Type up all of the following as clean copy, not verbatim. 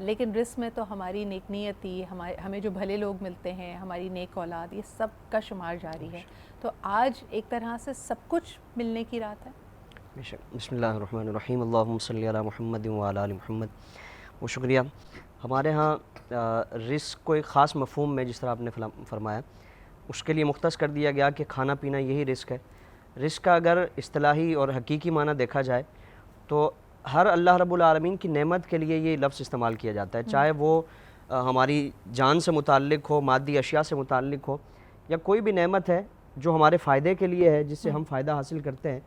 لیکن رزق میں تو ہماری نیک نیتی، ہمیں جو بھلے لوگ ملتے ہیں، ہماری نیک اولاد، یہ سب کا شمار جاری ہے. تو آج ایک طرح سے سب کچھ ملنے کی رات ہے. بسم اللہ الرحمن الرحیم. اللہم صلی علی محمد وعلی آل محمد. وہ شکریہ. ہمارے ہاں رزق کو ایک خاص مفہوم میں جس طرح آپ نے فرمایا اس کے لیے مختص کر دیا گیا کہ کھانا پینا یہی رزق ہے. رزق کا اگر اصطلاحی اور حقیقی معنی دیکھا جائے تو ہر اللہ رب العالمین کی نعمت کے لیے یہ لفظ استعمال کیا جاتا ہے، چاہے وہ ہماری جان سے متعلق ہو، مادی اشیاء سے متعلق ہو، یا کوئی بھی نعمت ہے جو ہمارے فائدے کے لیے ہے، جس سے ہم فائدہ حاصل کرتے ہیں،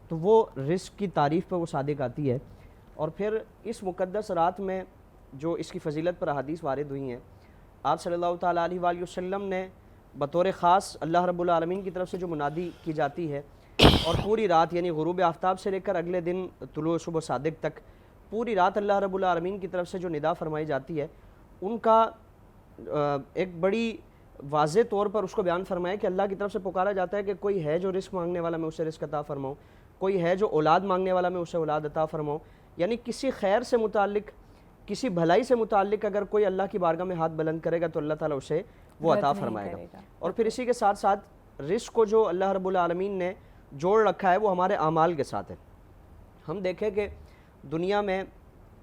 تو وہ رزق کی تعریف پہ وہ صادق آتی ہے. اور پھر اس مقدس رات میں جو اس کی فضیلت پر احادیث وارد ہوئی ہیں، آپ صلی اللہ تعالیٰ علیہ وآلہ وسلم نے بطور خاص اللہ رب العالمین کی طرف سے جو منادی کی جاتی ہے، اور پوری رات یعنی غروب آفتاب سے لے کر اگلے دن طلوع صبح صادق تک پوری رات اللہ رب العالمین کی طرف سے جو ندا فرمائی جاتی ہے، ان کا ایک بڑی واضح طور پر اس کو بیان فرمایا کہ اللہ کی طرف سے پکارا جاتا ہے کہ کوئی ہے جو رزق مانگنے والا، میں اسے رزق عطا فرماؤں. کوئی ہے جو اولاد مانگنے والا، میں اسے اولاد عطا فرماؤں. یعنی کسی خیر سے متعلق، کسی بھلائی سے متعلق اگر کوئی اللہ کی بارگاہ میں ہاتھ بلند کرے گا تو اللہ تعالیٰ اسے وہ عطا فرمائے گا. اور پھر اسی کے ساتھ ساتھ رزق کو جو اللہ رب العالمین نے جوڑ رکھا ہے وہ ہمارے اعمال کے ساتھ ہے. ہم دیکھیں کہ دنیا میں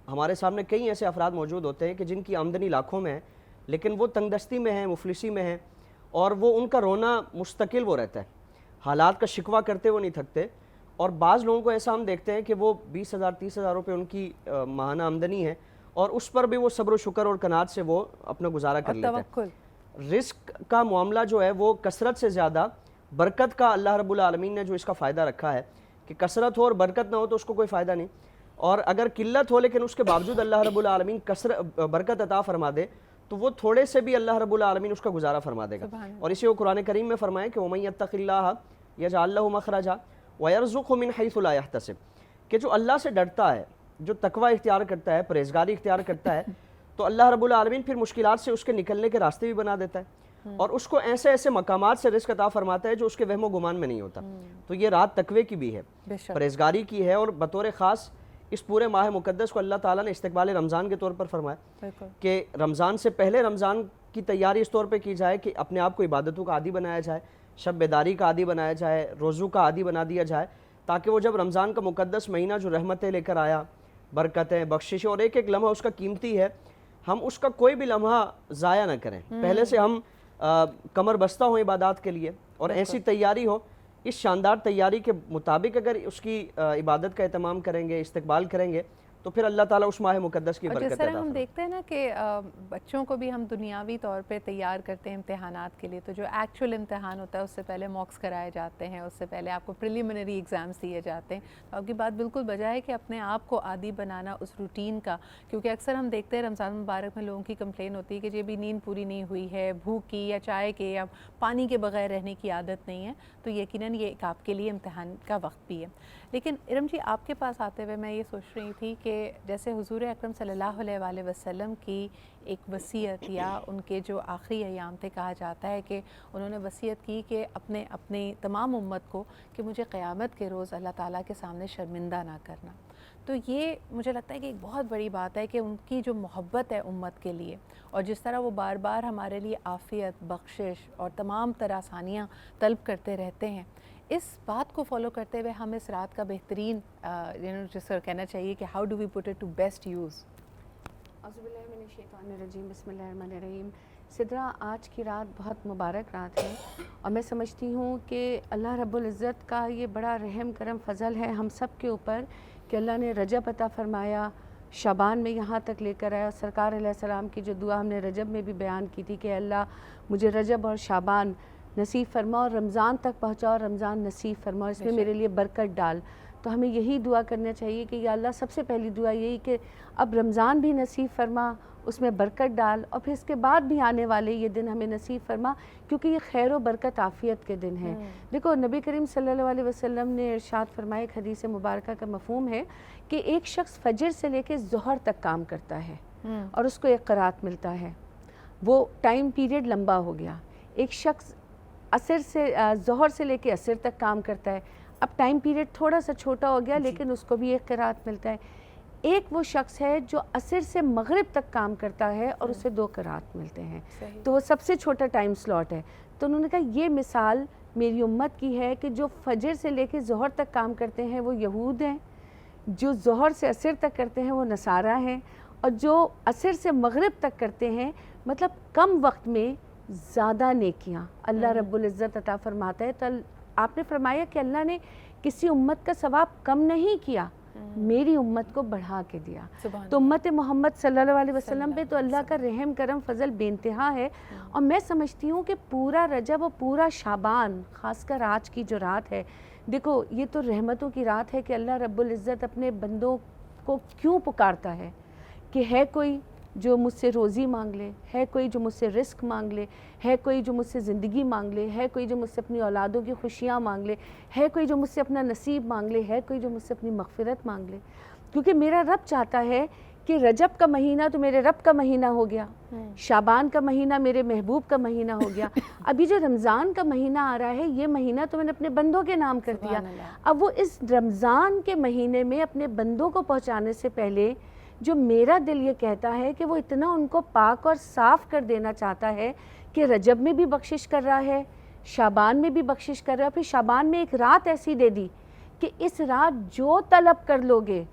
ہمارے سامنے کئی ایسے افراد موجود ہوتے ہیں کہ جن کی آمدنی لاکھوں میں ہے، لیکن وہ تنگ دستی میں ہیں، مفلسی میں ہیں، اور وہ ان کا رونا مستقل وہ رہتا ہے، حالات کا شکوہ کرتے وہ نہیں تھکتے. اور بعض لوگوں کو ایسا ہم دیکھتے ہیں کہ وہ 20,000 30,000 روپے ان کی ماہانہ آمدنی ہے، اور اس پر بھی وہ صبر و شکر اور قناعت سے وہ اپنا گزارا کر لیتے ہیں. رزق کا معاملہ جو ہے وہ کثرت سے زیادہ برکت کا اللہ رب العالمین نے جو اس کا فائدہ رکھا ہے کہ کثرت ہو اور برکت نہ ہو تو اس کو کوئی فائدہ نہیں، اور اگر قلت ہو لیکن اس کے باوجود اللہ رب العالمین برکت عطا فرما دے تو وہ تھوڑے سے بھی اللہ رب العالمین اس کا گزارا فرما دے گا. اور اسی کو قرآن کریم میں فرمائے کہ وَمَن يَتَّقِ اللَّهَ يَجْعَل لَّهُ مَخْرَجًا وَيَرْزُقْهُ مِنْ حَيْثُ لَا يَحْتَسِبُ، کہ جو اللہ سے ڈرتا ہے، جو تقوی اختیار کرتا ہے، پرہیزگاری اختیار کرتا ہے، تو اللہ رب العالمین پھر مشکلات سے اس کے نکلنے کے راستے بھی بنا دیتا ہے، اور اس کو ایسے ایسے مقامات سے رزق عطا فرماتا ہے جو اس کے وہم و گمان میں نہیں ہوتا. تو یہ رات تقوی کی بھی ہے، پرہیزگاری کی ہے، اور بطور خاص اس پورے ماہ مقدس کو اللہ تعالیٰ نے استقبال رمضان کے طور پر فرمایا کہ رمضان سے پہلے رمضان کی تیاری اس طور پہ کی جائے کہ اپنے آپ کو عبادتوں کا عادی بنایا جائے، شب بیداری کا عادی بنایا جائے، روزوں کا عادی بنا دیا جائے، تاکہ وہ جب رمضان کا مقدس مہینہ جو رحمتیں لے کر آیا، برکتیں، بخششیں، اور ایک ایک لمحہ اس کا قیمتی ہے، ہم اس کا کوئی بھی لمحہ ضائع نہ کریں. پہلے سے ہم کمر بستہ ہوں عبادات کے لیے، اور ایسی تیاری ہو، اس شاندار تیاری کے مطابق اگر اس کی عبادت کا اہتمام کریں گے، استقبال کریں گے، تو پھر اللہ تعالیٰ اس ماہ مقدس کی برکت عطا فرمائے. جس طرح ہم دیکھتے ہیں نا کہ بچوں کو بھی ہم دنیاوی طور پہ تیار کرتے ہیں امتحانات کے لیے، تو جو ایکچوئل امتحان ہوتا ہے اس سے پہلے موکس کرائے جاتے ہیں، اس سے پہلے آپ کو پریلیمنری ایگزامز دیے جاتے ہیں. تو آپ کی بات بالکل بجا ہے کہ اپنے آپ کو عادی بنانا اس روٹین کا، کیونکہ اکثر ہم دیکھتے ہیں رمضان مبارک میں لوگوں کی کمپلین ہوتی ہے کہ جی بھی نیند پوری نہیں ہوئی ہے، بھوک کی یا چائے کے یا پانی کے بغیر رہنے کی عادت نہیں ہے. تو یقیناً یہ ایک آپ کے لیے امتحان کا وقت بھی ہے. لیکن ارم جی، آپ کے پاس آتے ہوئے میں یہ سوچ رہی تھی کہ جیسے حضور اکرم صلی اللہ علیہ وآلہ وسلم کی ایک وصیت یا ان کے جو آخری ایام تھے، کہا جاتا ہے کہ انہوں نے وصیت کی کہ اپنی تمام امت کو کہ مجھے قیامت کے روز اللہ تعالیٰ کے سامنے شرمندہ نہ کرنا. تو یہ مجھے لگتا ہے کہ ایک بہت بڑی بات ہے کہ ان کی جو محبت ہے امت کے لیے، اور جس طرح وہ بار بار ہمارے لیے عافیت، بخشش اور تمام طرح آسانیاں طلب کرتے رہتے ہیں، اس بات کو فالو کرتے ہوئے ہم اس رات کا بہترین جس طرح کہنا چاہیے کہ how do we put it to best use. اعوذ باللہ من الشیطان الرجیم، بسم اللہ الرحمن الرحیم. سدرا، آج کی رات بہت مبارک رات ہے، اور میں سمجھتی ہوں کہ اللہ رب العزت کا یہ بڑا رحم کرم فضل ہے ہم سب کے اوپر کہ اللہ نے رجب عطا فرمایا، شعبان میں یہاں تک لے کر آیا. سرکار علیہ السلام کی جو دعا ہم نے رجب میں بھی بیان کی تھی کہ اللہ مجھے رجب اور شعبان نصیب فرما، اور رمضان تک پہنچا اور رمضان نصیب فرما، اس میں میرے لیے برکت ڈال. تو ہمیں یہی دعا کرنا چاہیے کہ یا اللہ، سب سے پہلی دعا یہی کہ اب رمضان بھی نصیب فرما، اس میں برکت ڈال، اور پھر اس کے بعد بھی آنے والے یہ دن ہمیں نصیب فرما، کیونکہ یہ خیر و برکت عافیت کے دن ہیں. دیکھو، نبی کریم صلی اللہ علیہ وسلم نے ارشاد فرمایا، ایک حدیث مبارکہ کا مفہوم ہے کہ ایک شخص فجر سے لے کے ظہر تک کام کرتا ہے اور اس کو ایک قرات ملتا ہے، وہ ٹائم پیریڈ لمبا ہو گیا. ایک شخص عصر سے ظہر سے لے کے عصر تک کام کرتا ہے، اب ٹائم پیریڈ تھوڑا سا چھوٹا ہو گیا لیکن اس کو بھی ایک قرات ملتا ہے. ایک وہ شخص ہے جو عصر سے مغرب تک کام کرتا ہے اور اسے 2 قرات ملتے ہیں، تو وہ سب سے چھوٹا ٹائم سلاٹ ہے۔ تو انہوں نے کہا یہ مثال میری امت کی ہے کہ جو فجر سے لے کے ظہر تک کام کرتے ہیں وہ یہود ہیں، جو ظہر سے عصر تک کرتے ہیں وہ نصارہ ہیں، اور جو عصر سے مغرب تک کرتے ہیں مطلب کم وقت میں زیادہ نیکیاں اللہ رب العزت عطا فرماتا ہے۔ تو آپ نے فرمایا کہ اللہ نے کسی امت کا ثواب کم نہیں کیا، میری امت کو بڑھا کے دیا۔ تو امت محمد صلی اللہ علیہ وسلم پہ تو اللہ کا رحم کرم فضل بے انتہا ہے، اور میں سمجھتی ہوں کہ پورا رجب اور پورا شعبان، خاص کر آج کی جو رات ہے، دیکھو یہ تو رحمتوں کی رات ہے کہ اللہ رب العزت اپنے بندوں کو کیوں پکارتا ہے کہ ہے کوئی جو مجھ سے روزی مانگ لے، ہے کوئی جو مجھ سے رزق مانگ لے، ہے کوئی جو مجھ سے زندگی مانگ لے، ہے کوئی جو مجھ سے اپنی اولادوں کی خوشیاں مانگ لے، ہے کوئی جو مجھ سے اپنا نصیب مانگ لے، ہے کوئی جو مجھ سے اپنی مغفرت مانگ لے، کیونکہ میرا رب چاہتا ہے کہ رجب کا مہینہ تو میرے رب کا مہینہ ہو گیا، شعبان کا مہینہ میرے محبوب کا مہینہ ہو گیا، ابھی جو رمضان کا مہینہ آ رہا ہے یہ مہینہ تو میں نے اپنے بندوں کے نام کر دیا۔ اب وہ اس رمضان کے مہینے میں اپنے بندوں کو پہنچانے سے پہلے جو میرا دل یہ کہتا ہے کہ وہ اتنا ان کو پاک اور صاف کر دینا چاہتا ہے کہ رجب میں بھی بخشش کر رہا ہے، شعبان میں بھی بخشش کر رہا ہے، پھر شعبان میں ایک رات ایسی دے دی کہ اس رات جو طلب کر لوگے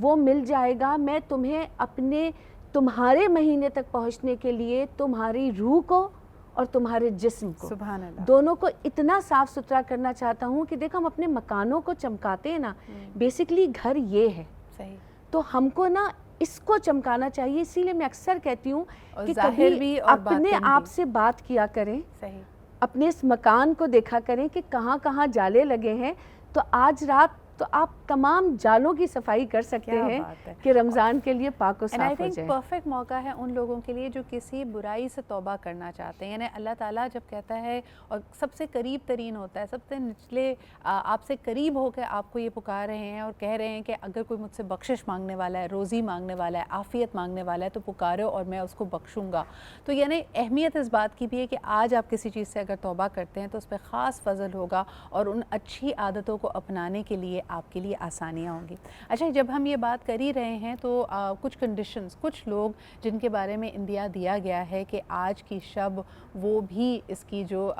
وہ مل جائے گا۔ میں تمہیں تمہارے مہینے تک پہنچنے کے لیے تمہاری روح کو اور تمہارے جسم کو، سبحان اللہ، دونوں کو اتنا صاف ستھرا کرنا چاہتا ہوں کہ دیکھ ہم اپنے مکانوں کو چمکاتے ہیں نا، بیسکلی گھر یہ ہے، صحیح، تو ہم کو نا اس کو چمکانا چاہیے۔ اسی لیے میں اکثر کہتی ہوں کہ ظاہر کبھی بھی اور اپنے باطن آپ بھی، سے بات کیا کریں، صحیح، اپنے اس مکان کو دیکھا کریں کہ کہاں کہاں جالے لگے ہیں، تو آج رات تو آپ تمام جالوں کی صفائی کر سکتے کیا ہیں بات ہے۔ کہ رمضان کے لیے پاک و اینڈ آئی صاف ہو تھنک جائیں۔ پرفیکٹ موقع ہے ان لوگوں کے لیے جو کسی برائی سے توبہ کرنا چاہتے ہیں، یعنی اللہ تعالیٰ جب کہتا ہے اور سب سے قریب ترین ہوتا ہے، سب سے نچلے آپ سے قریب ہو کے آپ کو یہ پکار رہے ہیں اور کہہ رہے ہیں کہ اگر کوئی مجھ سے بخشش مانگنے والا ہے، روزی مانگنے والا ہے، عافیت مانگنے والا ہے تو پکارو اور میں اس کو بخشوں گا۔ تو یعنی اہمیت اس بات کی بھی ہے کہ آج آپ کسی چیز سے اگر توبہ کرتے ہیں تو اس پہ خاص فضل ہوگا اور ان اچھی عادتوں کو اپنانے کے لیے آپ کے لیے آسانیاں ہوں گی۔ اچھا، جب ہم یہ بات کر ہی رہے ہیں تو کچھ کنڈیشنز، کچھ لوگ جن کے بارے میں اندیا دیا گیا ہے کہ آج کی شب وہ بھی اس کی جو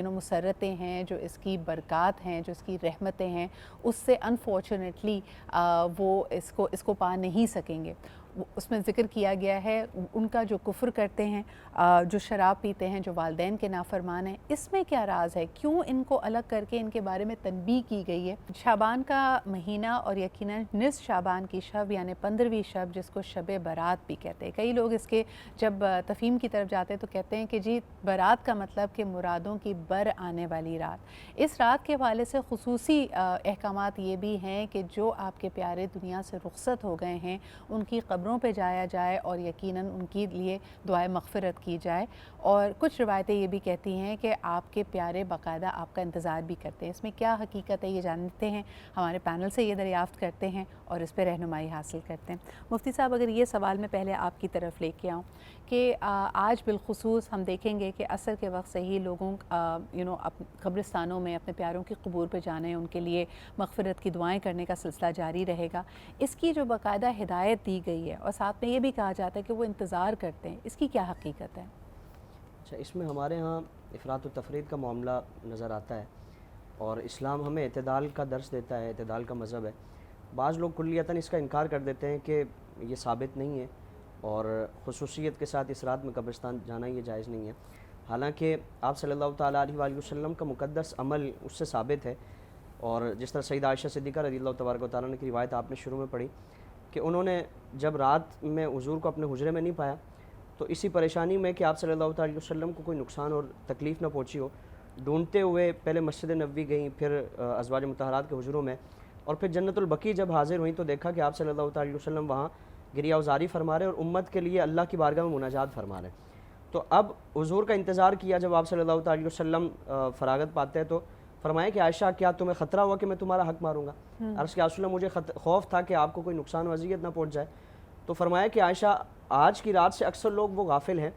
مسرتیں ہیں، جو اس کی برکات ہیں، جو اس کی رحمتیں ہیں، اس سے انفارچونیٹلی وہ اس کو پا نہیں سکیں گے۔ اس میں ذکر کیا گیا ہے ان کا جو کفر کرتے ہیں، جو شراب پیتے ہیں، جو والدین کے نافرمان ہیں، اس میں کیا راز ہے؟ کیوں ان کو الگ کر کے ان کے بارے میں تنبیہ کی گئی ہے؟ شعبان کا مہینہ اور یقیناً نصف شعبان کی شب یعنی 15ویں شب جس کو شب برات بھی کہتے ہیں۔ کئی لوگ اس کے جب تفہیم کی طرف جاتے ہیں تو کہتے ہیں کہ جی برات کا مطلب کہ مرادوں کی بر آنے والی رات۔ اس رات کے حوالے سے خصوصی احکامات یہ بھی ہیں کہ جو آپ کے پیارے دنیا سے رخصت ہو گئے ہیں ان کی قبروں پہ جایا جائے اور یقیناً ان کے لیے دعائے مغفرت کی جائے، اور کچھ روایتیں یہ بھی کہتی ہیں کہ آپ کے پیارے باقاعدہ آپ کا انتظار بھی کرتے ہیں۔ اس میں کیا حقیقت ہے یہ جانتے ہیں، ہمارے پینل سے یہ دریافت کرتے ہیں اور اس پہ رہنمائی حاصل کرتے ہیں۔ مفتی صاحب، اگر یہ سوال میں پہلے آپ کی طرف لے کے آؤں کہ آج بالخصوص ہم دیکھیں گے کہ عصر کے وقت سے ہی لوگوں قبرستانوں میں اپنے پیاروں کی قبور پہ جانے، ان کے لیے مغفرت کی دعائیں کرنے کا سلسلہ جاری رہے گا۔ اس کی جو باقاعدہ ہدایت دی گئی ہے اور ساتھ میں یہ بھی کہا جاتا ہے کہ وہ انتظار کرتے ہیں، اس کی کیا حقیقت ہے؟ اچھا، اس میں ہمارے ہاں افراط و تفرید کا معاملہ نظر آتا ہے، اور اسلام ہمیں اعتدال کا درس دیتا ہے، اعتدال کا مذہب ہے۔ بعض لوگ کلیتاً اس کا انکار کر دیتے ہیں کہ یہ ثابت نہیں ہے اور خصوصیت کے ساتھ اس رات میں قبرستان جانا یہ جائز نہیں ہے، حالانکہ آپ صلی اللہ تعالیٰ علیہ وآلہ وسلم کا مقدس عمل اس سے ثابت ہے۔ اور جس طرح سیدہ عائشہ صدیقہ رضی اللہ تبارک و تعالیٰ کی روایت آپ نے شروع میں پڑھی کہ انہوں نے جب رات میں حضور کو اپنے حجرے میں نہیں پایا تو اسی پریشانی میں کہ آپ صلی اللہ تعالیٰ علیہ وسلم کو کوئی نقصان اور تکلیف نہ پہنچی ہو، ڈھونڈتے ہوئے پہلے مسجد نبوی گئیں، پھر ازواج مطہرات کے حجروں میں، اور پھر جنت البقیع جب حاضر ہوئیں تو دیکھا کہ آپ صلی اللہ تعالیٰ علیہ وسلم وہاں گریہ وزاری فرما رہے اور امت کے لیے اللہ کی بارگاہ میں مناجات فرما رہے۔ تو اب حضور کا انتظار کیا، جب آپ صلی اللہ تعالیٰ علیہ وسلم فراغت پاتے ہیں تو فرمایا کہ عائشہ کیا تمہیں خطرہ ہوا کہ میں تمہارا حق ماروں گا؟ عرض کیا رسول اللہ مجھے خوف تھا کہ آپ کو کوئی نقصان و اذیت نہ پہنچ جائے۔ تو فرمایا کہ عائشہ آج کی رات سے اکثر لوگ وہ غافل ہیں،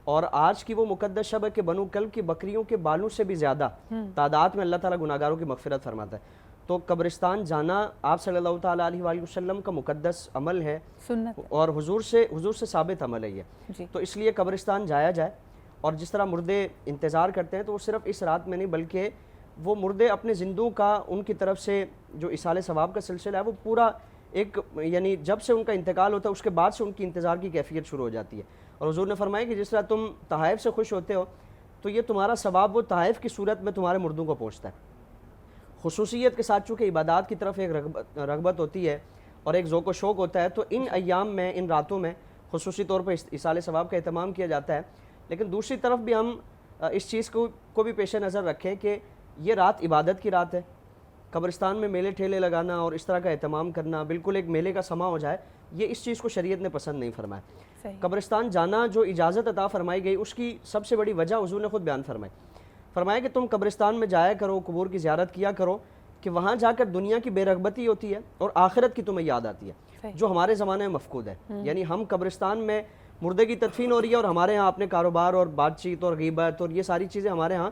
اور آج کی وہ مقدس شب ہے کہ بنو کلب کی بکریوں کے بالوں سے بھی زیادہ تعداد میں اللہ تعالیٰ گناہگاروں کی مغفرت فرماتا ہے۔ تو قبرستان جانا آپ صلی اللہ تعالیٰ علیہ وآلہ وسلم کا مقدس عمل ہے سنت اور حضور سے ثابت عمل ہے یہ. جی. تو اس لیے قبرستان جایا جائے. اور جس طرح مردے انتظار کرتے ہیں تو وہ صرف اس رات میں نہیں بلکہ وہ مردے اپنے زندوں کا ان کی طرف سے جو ایصال ثواب کا سلسلہ ہے وہ پورا ایک یعنی جب سے ان کا انتقال ہوتا ہے اس کے بعد سے ان کی انتظار کی کیفیت شروع ہو جاتی ہے. اور حضور نے فرمایا کہ جس طرح تم تحائف سے خوش ہوتے ہو تو یہ تمہارا ثواب وہ تحائف کی صورت میں تمہارے مردوں کو پہنچتا ہے. خصوصیت کے ساتھ چونکہ عبادات کی طرف ایک رغبت ہوتی ہے اور ایک ذوق و شوق ہوتا ہے تو ان ایام میں ان راتوں میں خصوصی طور پر ایصال ثواب کا اہتمام کیا جاتا ہے. لیکن دوسری طرف بھی ہم اس چیز کو بھی پیش نظر رکھیں کہ یہ رات عبادت کی رات ہے. قبرستان میں میلے ٹھیلے لگانا اور اس طرح کا اہتمام کرنا بالکل ایک میلے کا سما ہو جائے یہ اس چیز کو شریعت نے پسند نہیں فرمایا. قبرستان جانا جو اجازت عطا فرمائی گئی اس کی سب سے بڑی وجہ حضور نے خود بیان فرمایا کہ تم قبرستان میں جایا کرو قبور کی زیارت کیا کرو کہ وہاں جا کر دنیا کی بے رغبتی ہوتی ہے اور آخرت کی تمہیں یاد آتی ہے جو ہمارے زمانے میں مفقود ہے. یعنی ہم قبرستان میں مردے کی تدفین ہو رہی ہے اور ہمارے ہاں اپنے کاروبار اور بات چیت اور غیبت اور یہ ساری چیزیں ہمارے ہاں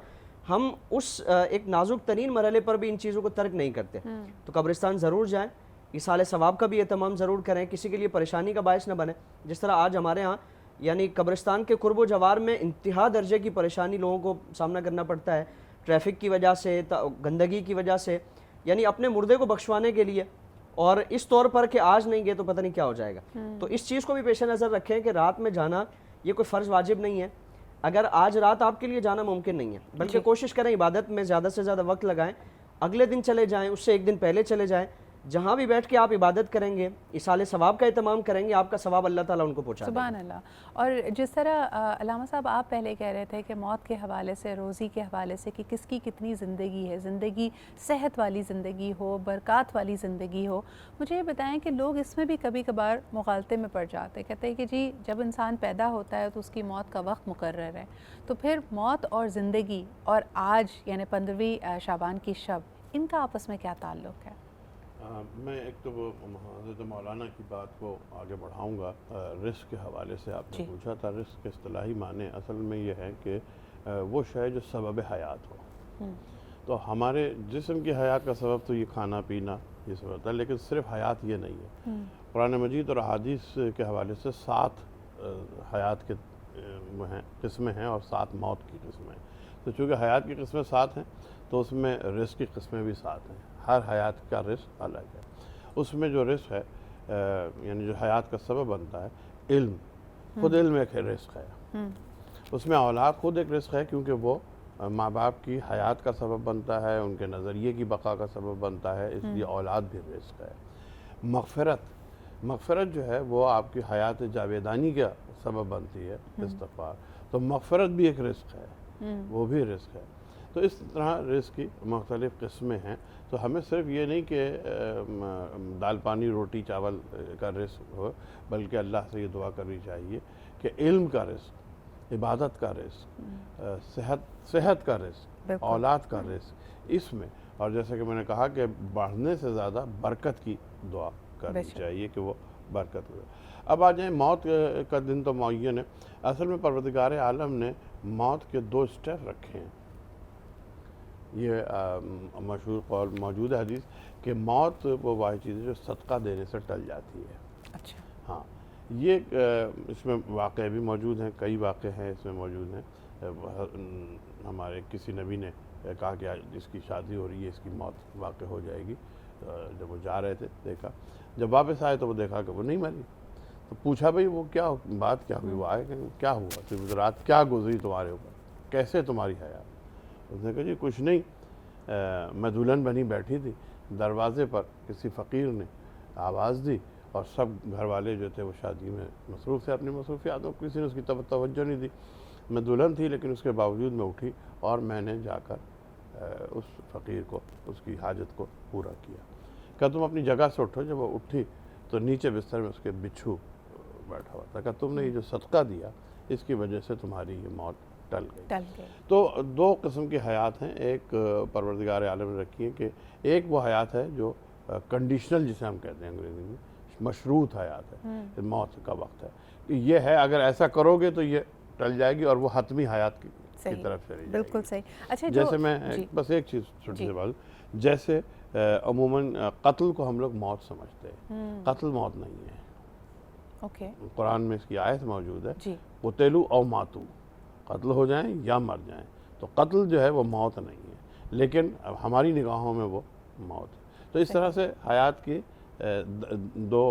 ہم اس ایک نازک ترین مرحلے پر بھی ان چیزوں کو ترک نہیں کرتے. تو قبرستان ضرور جائیں. ایصال ثواب کا بھی اہتمام ضرور کریں. کسی کے لیے پریشانی کا باعث نہ بنے. جس طرح آج ہمارے ہاں یعنی قبرستان کے قرب و جوار میں انتہا درجے کی پریشانی لوگوں کو سامنا کرنا پڑتا ہے ٹریفک کی وجہ سے گندگی کی وجہ سے. یعنی اپنے مردے کو بخشوانے کے لیے اور اس طور پر کہ آج نہیں گئے تو پتہ نہیں کیا ہو جائے گا. تو اس چیز کو بھی پیش نظر رکھیں کہ رات میں جانا یہ کوئی فرض واجب نہیں ہے. اگر آج رات آپ کے لیے جانا ممکن نہیں ہے بلکہ کوشش کریں عبادت میں زیادہ سے زیادہ وقت لگائیں. اگلے دن چلے جائیں اس سے ایک دن پہلے چلے جائیں. جہاں بھی بیٹھ کے آپ عبادت کریں گے ایصال ثواب کا اہتمام کریں گے آپ کا ثواب اللہ تعالیٰ ان کو پہنچا دے گا. سبحان اللہ. اور جس طرح علامہ صاحب آپ پہلے کہہ رہے تھے کہ موت کے حوالے سے روزی کے حوالے سے کہ کس کی کتنی زندگی ہے زندگی صحت والی زندگی ہو برکات والی زندگی ہو مجھے یہ بتائیں کہ لوگ اس میں بھی کبھی کبھار مغالطے میں پڑ جاتے کہتے ہیں کہ جی جب انسان پیدا ہوتا ہے تو اس کی موت کا وقت مقرر ہے تو پھر موت اور زندگی اور آج یعنی 15 شعبان کی شب ان کا آپس میں کیا تعلق ہے؟ میں ایک تو وہ حضرت مولانا کی بات کو آگے بڑھاؤں گا. رزق کے حوالے سے آپ نے پوچھا تھا. رزق کے اصطلاحی معنی اصل میں یہ ہے کہ وہ شے جو سبب حیات ہو. تو ہمارے جسم کی حیات کا سبب تو یہ کھانا پینا یہ سب ہوتا ہے لیکن صرف حیات یہ نہیں ہے. قرآن مجید اور احادیث کے حوالے سے 7 حیات کے وہ ہیں قسمیں ہیں اور 7 موت کی قسمیں ہیں. تو چونکہ حیات کی قسمیں 7 ہیں تو اس میں رزق کی قسمیں بھی 7 ہیں. ہر حیات کا رزق الگ ہے. اس میں جو رزق ہے یعنی جو حیات کا سبب بنتا ہے علم خود علم ایک رزق ہے. اس میں اولاد خود ایک رزق ہے کیونکہ وہ ماں باپ کی حیات کا سبب بنتا ہے ان کے نظریے کی بقا کا سبب بنتا ہے اس لیے اولاد بھی رزق ہے. مغفرت جو ہے وہ آپ کی حیات جاویدانی کا سبب بنتی ہے استغفار. تو مغفرت بھی ایک رزق ہے وہ بھی رزق ہے. تو اس طرح رزق کی مختلف قسمیں ہیں. تو ہمیں صرف یہ نہیں کہ دال پانی روٹی چاول کا رزق ہو بلکہ اللہ سے یہ دعا کرنی چاہیے کہ علم کا رزق عبادت کا رزق صحت کا رزق اولاد کا رزق اس میں اور جیسے کہ میں نے کہا کہ بڑھنے سے زیادہ برکت کی دعا کرنی چاہیے کہ وہ برکت ہو. اب آ جائیں موت کا دن تو معین ہے. اصل میں پروردگار عالم نے موت کے 2 اسٹیپ رکھے ہیں. یہ مشہور قول موجود ہے حدیث کہ موت وہ واحد چیز ہے جو صدقہ دینے سے ٹل جاتی ہے. اچھا ہاں یہ اس میں واقعے بھی موجود ہیں کئی واقعے ہیں اس میں موجود ہیں. ہمارے کسی نبی نے کہا کہ جس کی شادی ہو رہی ہے اس کی موت واقع ہو جائے گی. جب وہ جا رہے تھے دیکھا جب واپس آئے تو وہ دیکھا کہ وہ نہیں مری. تو پوچھا بھئی وہ کیا بات کیا ہوئی. وہ آئے کہ کیا ہوا تو رات کیا گزری تمہارے اوپر کیسے تمہاری حیات. اس نے کہا جی کچھ نہیں میں دلہن بنی بیٹھی تھی دروازے پر کسی فقیر نے آواز دی اور سب گھر والے جو تھے وہ شادی میں مصروف تھے اپنی مصروفیاتوں کسی نے اس کی توجہ نہیں دی. میں دلہن تھی لیکن اس کے باوجود میں اٹھی اور میں نے جا کر اس فقیر کو اس کی حاجت کو پورا کیا. کہا تم اپنی جگہ سے اٹھو. جب وہ اٹھی تو نیچے بستر میں اس کے بچھو بیٹھا ہوا تھا. کہا تم نے یہ جو صدقہ دیا اس کی وجہ سے تمہاری یہ موت ٹل گئی. تو 2 قسم کی حیات ہیں. ایک پروردگار عالم نے رکھی ہے کہ ایک وہ حیات ہے جو کنڈیشنل جسے ہم کہتے ہیں انگریزی میں مشروط حیات ہے. موت کا وقت ہے کہ یہ ہے اگر ایسا کرو گے تو یہ ٹل جائے گی اور وہ حتمی حیات کی طرف چلی جائے گی. بالکل صحیح. اچھا جیسے میں بس ایک چیز چھوٹی سی بات جیسے عموماً قتل کو ہم لوگ موت سمجھتے ہیں، قتل موت نہیں ہے۔ اوکے، قرآن میں اس کی آیت موجود ہے، جی، قتلوا او ماتو، قتل ہو جائیں یا مر جائیں۔ تو قتل جو ہے وہ موت نہیں ہے، لیکن ہماری نگاہوں میں وہ موت ہے۔ تو اس طرح سے حیات کی دو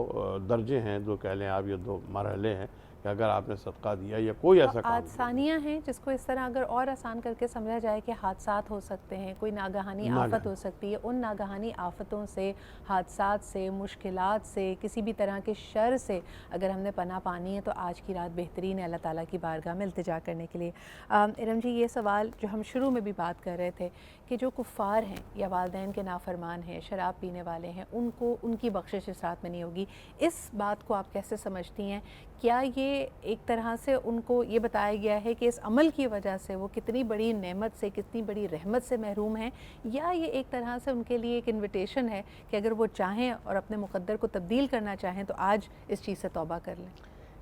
درجے ہیں، دو کہہ لیں آپ، یہ دو مرحلے ہیں کہ اگر آپ نے صدقہ دیا یا کوئی ایسا کام کیا۔ آسانیاں ہیں جس کو اس طرح اگر اور آسان کر کے سمجھا جائے کہ حادثات ہو سکتے ہیں، کوئی ناگہانی آفت ہو سکتی ہے، ان ناگہانی آفتوں سے، حادثات سے، مشکلات سے، کسی بھی طرح کے شر سے اگر ہم نے پناہ پانی ہے تو آج کی رات بہترین ہے اللہ تعالیٰ کی بارگاہ میں التجا کرنے کے لیے۔ ارم جی، یہ سوال جو ہم شروع میں بھی بات کر رہے تھے کہ جو کفار ہیں یا والدین کے نافرمان ہیں، شراب پینے والے ہیں، ان کو ان کی بخشش اس رات میں نہیں ہوگی، اس بات کو آپ کیسے سمجھتی ہیں؟ کیا یہ ایک طرح سے ان کو یہ بتایا گیا ہے کہ اس عمل کی وجہ سے وہ کتنی بڑی نعمت سے، کتنی بڑی رحمت سے محروم ہیں، یا یہ ایک طرح سے ان کے لیے ایک انویٹیشن ہے کہ اگر وہ چاہیں اور اپنے مقدر کو تبدیل کرنا چاہیں تو آج اس چیز سے توبہ کر لیں؟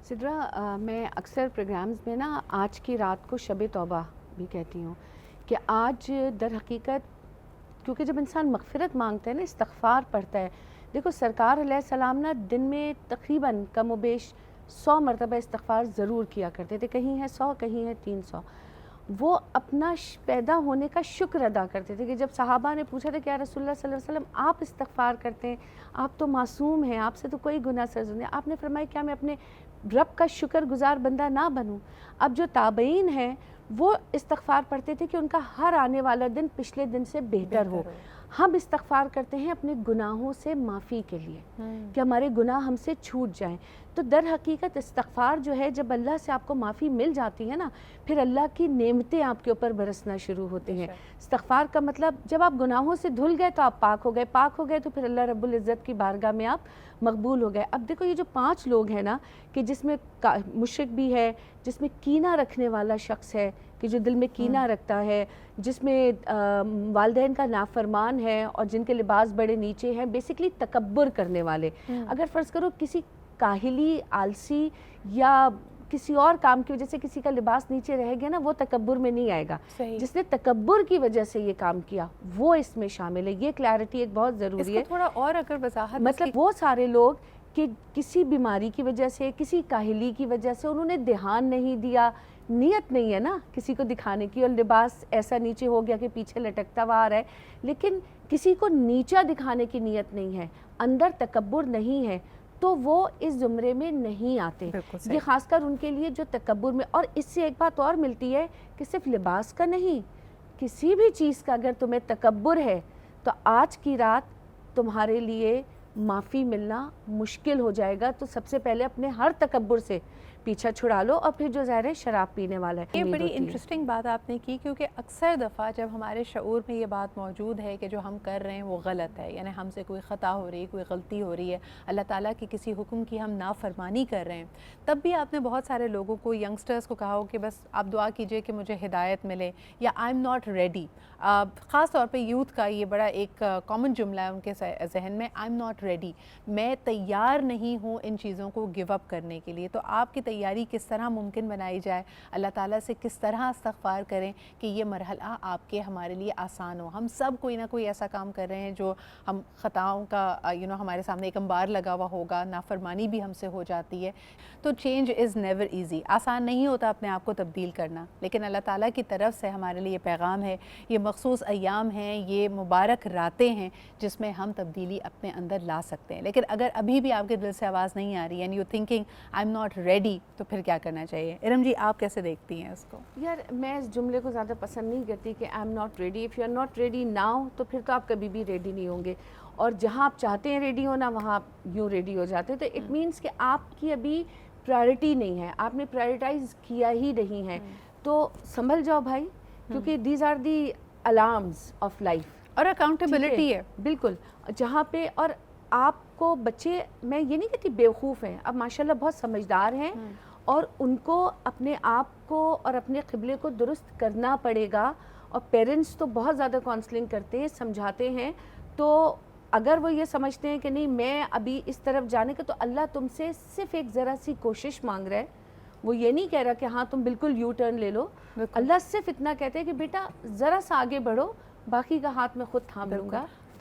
سدرا، میں اکثر پروگرامز میں نا آج کی رات کو شب توبہ بھی کہتی ہوں کہ آج در حقیقت، کیونکہ جب انسان مغفرت مانگتا ہے نا، استغفار پڑھتا ہے، دیکھو سرکار علیہ السلام نا دن میں تقریباً کم و بیش 100 مرتبہ استغفار ضرور کیا کرتے تھے، کہیں ہے 100 کہیں ہے 300۔ وہ اپنا پیدا ہونے کا شکر ادا کرتے تھے کہ جب صحابہ نے پوچھا تھا کہ یا رسول اللہ صلی اللہ علیہ وسلم آپ استغفار کرتے ہیں، آپ تو معصوم ہیں، آپ سے تو کوئی گناہ سرزد نہیں، آپ نے فرمایا کیا میں اپنے رب کا شکر گزار بندہ نہ بنوں؟ اب جو تابعین ہیں وہ استغفار پڑھتے تھے کہ ان کا ہر آنے والا دن پچھلے دن سے بہتر ہو۔ ہم استغفار کرتے ہیں اپنے گناہوں سے معافی کے لیے کہ ہمارے گناہ ہم سے چھوٹ جائیں۔ تو در حقیقت استغفار جو ہے، جب اللہ سے آپ کو معافی مل جاتی ہے نا، پھر اللہ کی نعمتیں آپ کے اوپر برسنا شروع ہوتے ہیں۔ استغفار کا مطلب جب آپ گناہوں سے دھل گئے تو آپ پاک ہو گئے، پاک ہو گئے تو پھر اللہ رب العزت کی بارگاہ میں آپ مقبول ہو گئے۔ اب دیکھو یہ جو 5 لوگ ہیں نا، کہ جس میں مشرک بھی ہے، جس میں کینہ رکھنے والا شخص ہے کہ جو دل میں کینہ رکھتا ہے، جس میں والدین کا نافرمان ہے اور جن کے لباس بڑے نیچے ہیں، بیسیکلی تکبر کرنے والے۔ اگر فرض کرو کسی کاہلی، آلسی یا کسی اور کام کی وجہ سے کسی کا لباس نیچے رہ گیا نا، وہ تکبر میں نہیں آئے گا۔ جس نے تکبر کی وجہ سے یہ کام کیا وہ اس میں شامل ہے۔ یہ کلیئرٹی ایک بہت ضروری ہے۔ تھوڑا اور اگر وضاحت، مطلب وہ سارے لوگ کہ کسی بیماری کی وجہ سے، کسی کاہلی کی وجہ سے انہوں نے دھیان نہیں دیا، نیت نہیں ہے نا کسی کو دکھانے کی، اور لباس ایسا نیچے ہو گیا کہ پیچھے لٹکتا ہوا آ رہا ہے، لیکن کسی کو نیچا دکھانے کی نیت نہیں ہے، اندر تکبر نہیں ہے، تو وہ اس زمرے میں نہیں آتے۔ یہ خاص کر ان کے لیے جو تکبر میں، اور اس سے ایک بات اور ملتی ہے کہ صرف لباس کا نہیں، کسی بھی چیز کا اگر تمہیں تکبر ہے تو آج کی رات تمہارے لیے معافی ملنا مشکل ہو جائے گا۔ تو سب سے پہلے اپنے ہر تکبر سے پیچھا چھڑا لو، اور پھر جو ظاہر ہے شراب پینے والا ہے۔ یہ بڑی انٹرسٹنگ بات آپ نے کی، کیونکہ اکثر دفعہ جب ہمارے شعور میں یہ بات موجود ہے کہ جو ہم کر رہے ہیں وہ غلط ہے، یعنی ہم سے کوئی خطا ہو رہی ہے، کوئی غلطی ہو رہی ہے، اللہ تعالیٰ کی کسی حکم کی ہم نافرمانی کر رہے ہیں، تب بھی آپ نے بہت سارے لوگوں کو، ینگسٹرز کو کہا ہو کہ بس آپ دعا کیجئے کہ مجھے ہدایت ملے، یا آئی ایم ناٹ ریڈی۔ خاص طور پہ یوتھ کا یہ بڑا ایک کامن جملہ ہے ان کے ذہن میں، آئی ایم ناٹ ریڈی، میں تیار نہیں ہوں ان چیزوں کو گیو اپ کرنے کے لیے۔ تو آپ کی تیاری کس طرح ممکن بنائی جائے، اللہ تعالیٰ سے کس طرح استغفار کریں کہ یہ مرحلہ آپ کے ہمارے لیے آسان ہو؟ ہم سب کوئی نہ کوئی ایسا کام کر رہے ہیں جو ہم خطاؤں کا ہمارے سامنے ایک انبار لگا ہوا ہوگا، نافرمانی بھی ہم سے ہو جاتی ہے۔ تو چینج از نیور ایزی، آسان نہیں ہوتا اپنے آپ کو تبدیل کرنا، لیکن اللہ تعالیٰ کی طرف سے ہمارے لیے پیغام ہے، یہ مخصوص ایام ہیں، یہ مبارک راتیں ہیں جس میں ہم تبدیلی اپنے اندر لا سکتے ہیں۔ لیکن اگر ابھی بھی آپ کے دل سے آواز نہیں آ رہی، and you thinking I am not ready, تو پھر کیا کرنا چاہیے؟ ارم جی، آپ کیسے دیکھتی ہیں اس کو؟ یار میں اس جملے کو زیادہ پسند نہیں کرتی کہ I am not ready. If you are not ready now, تو پھر تو آپ کبھی بھی ریڈی نہیں ہوں گے، اور جہاں آپ چاہتے ہیں ریڈی ہونا وہاں آپ یوں ریڈی ہو جاتے ہیں۔ تو اٹ مینس کہ آپ کی ابھی پرائرٹی نہیں ہے، آپ نے پرائرٹائز کیا ہی نہیں ہے، تو سنبھل جاؤ بھائی، کیونکہ these are the alarms of life, اور اکاؤنٹیبلٹی ہے بالکل، جہاں پہ، اور آپ کو بچے، میں یہ نہیں کہتی بیوقوف ہیں، اب ماشاءاللہ بہت سمجھدار ہیں، اور ان کو اپنے آپ کو اور اپنے قبلے کو درست کرنا پڑے گا، اور پیرنٹس تو بہت زیادہ کاؤنسلنگ کرتے ہیں، سمجھاتے ہیں۔ تو اگر وہ یہ سمجھتے ہیں کہ نہیں میں ابھی اس طرف جانے کا، تو اللہ تم سے صرف ایک ذرا سی کوشش مانگ رہا ہے، وہ یہ نہیں کہہ رہا کہ ہاں تم بالکل یو ٹرن لے لو، اللہ صرف اتنا کہتے ہیں کہ بیٹا ذرا سا آگے بڑھو، باقی کا ہاتھ میں خود تھام لوں گا،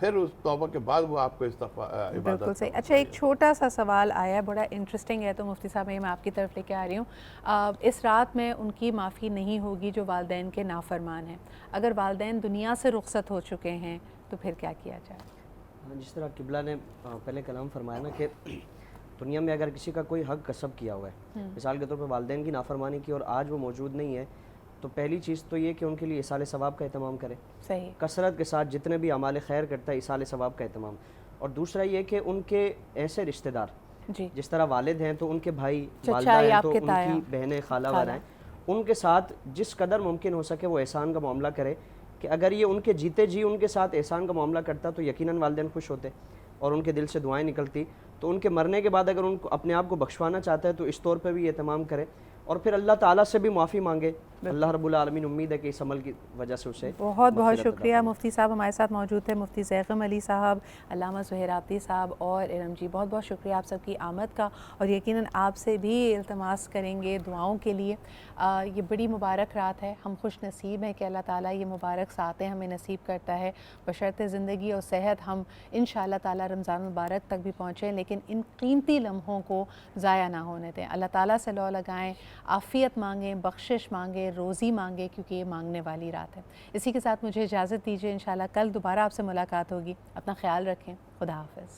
پھر اس توبہ کے بعد وہ آپ کو اس دفعہ عبادت بالکل صحیح. کرنا اچھا ایک چاہیے. چھوٹا سا سوال آیا ہے, بڑا انٹرسٹنگ ہے, تو مفتی صاحب میں آپ کی طرف لے کے آ رہی ہوں. اس رات میں ان کی معافی نہیں ہوگی جو والدین کے نافرمان ہیں. اگر والدین دنیا سے رخصت ہو چکے ہیں تو پھر کیا کیا جائے؟ جس طرح قبلہ نے پہلے کلام فرمایا نا کہ دنیا میں اگر کسی کا کوئی حق کسب کیا ہوا ہے, مثال کے طور پہ والدین کی نافرمانی کی اور آج وہ موجود نہیں ہے, تو پہلی چیز تو یہ کہ ان کے لیے ایصال ثواب کا اہتمام کرے, صحیح, کثرت کے ساتھ جتنے بھی اعمال خیر کرتا ہے ایصال ثواب کا اہتمام. اور دوسرا یہ کہ ان کے ایسے رشتہ دار جی, جس طرح والد ہیں تو ان کے بھائی, چچا والدہ ہیں یا تو آپ کے ان تایا, کی بہنیں, خالہ وغیرہ ہیں, ان کے ساتھ جس قدر ممکن ہو سکے وہ احسان کا معاملہ کرے. کہ اگر یہ ان کے جیتے جی ان کے ساتھ احسان کا معاملہ کرتا تو یقیناً والدین خوش ہوتے اور ان کے دل سے دعائیں نکلتی. تو ان کے مرنے کے بعد اگر ان کو اپنے آپ کو بخشوانا چاہتا ہے تو اس طور پہ بھی اہتمام کرے, اور پھر اللہ تعالیٰ سے بھی معافی مانگے. اللہ رب العالمین امید ہے کہ اس عمل کی وجہ سے اسے بہت بہت مغفرت عطا شکریہ. فرمائے. مفتی صاحب ہمارے ساتھ موجود تھے, مفتی زیغم علی صاحب, علامہ زہیر عابدی صاحب اور ارم جی, بہت بہت شکریہ آپ سب کی آمد کا. اور یقیناً آپ سے بھی التماس کریں گے دعاؤں کے لیے. یہ بڑی مبارک رات ہے, ہم خوش نصیب ہیں کہ اللہ تعالیٰ یہ مبارک ساتیں ہمیں نصیب کرتا ہے. بشرط زندگی اور صحت ہم انشاءاللہ تعالیٰ رمضان مبارک تک بھی پہنچیں, لیکن ان قیمتی لمحوں کو ضائع نہ ہونے دیں. اللہ تعالیٰ سے لو لگائیں, عافیت مانگیں, بخشش مانگیں, روزی مانگیں, کیونکہ یہ مانگنے والی رات ہے. اسی کے ساتھ مجھے اجازت دیجیے, انشاءاللہ کل دوبارہ آپ سے ملاقات ہوگی. اپنا خیال رکھیں. خدا حافظ.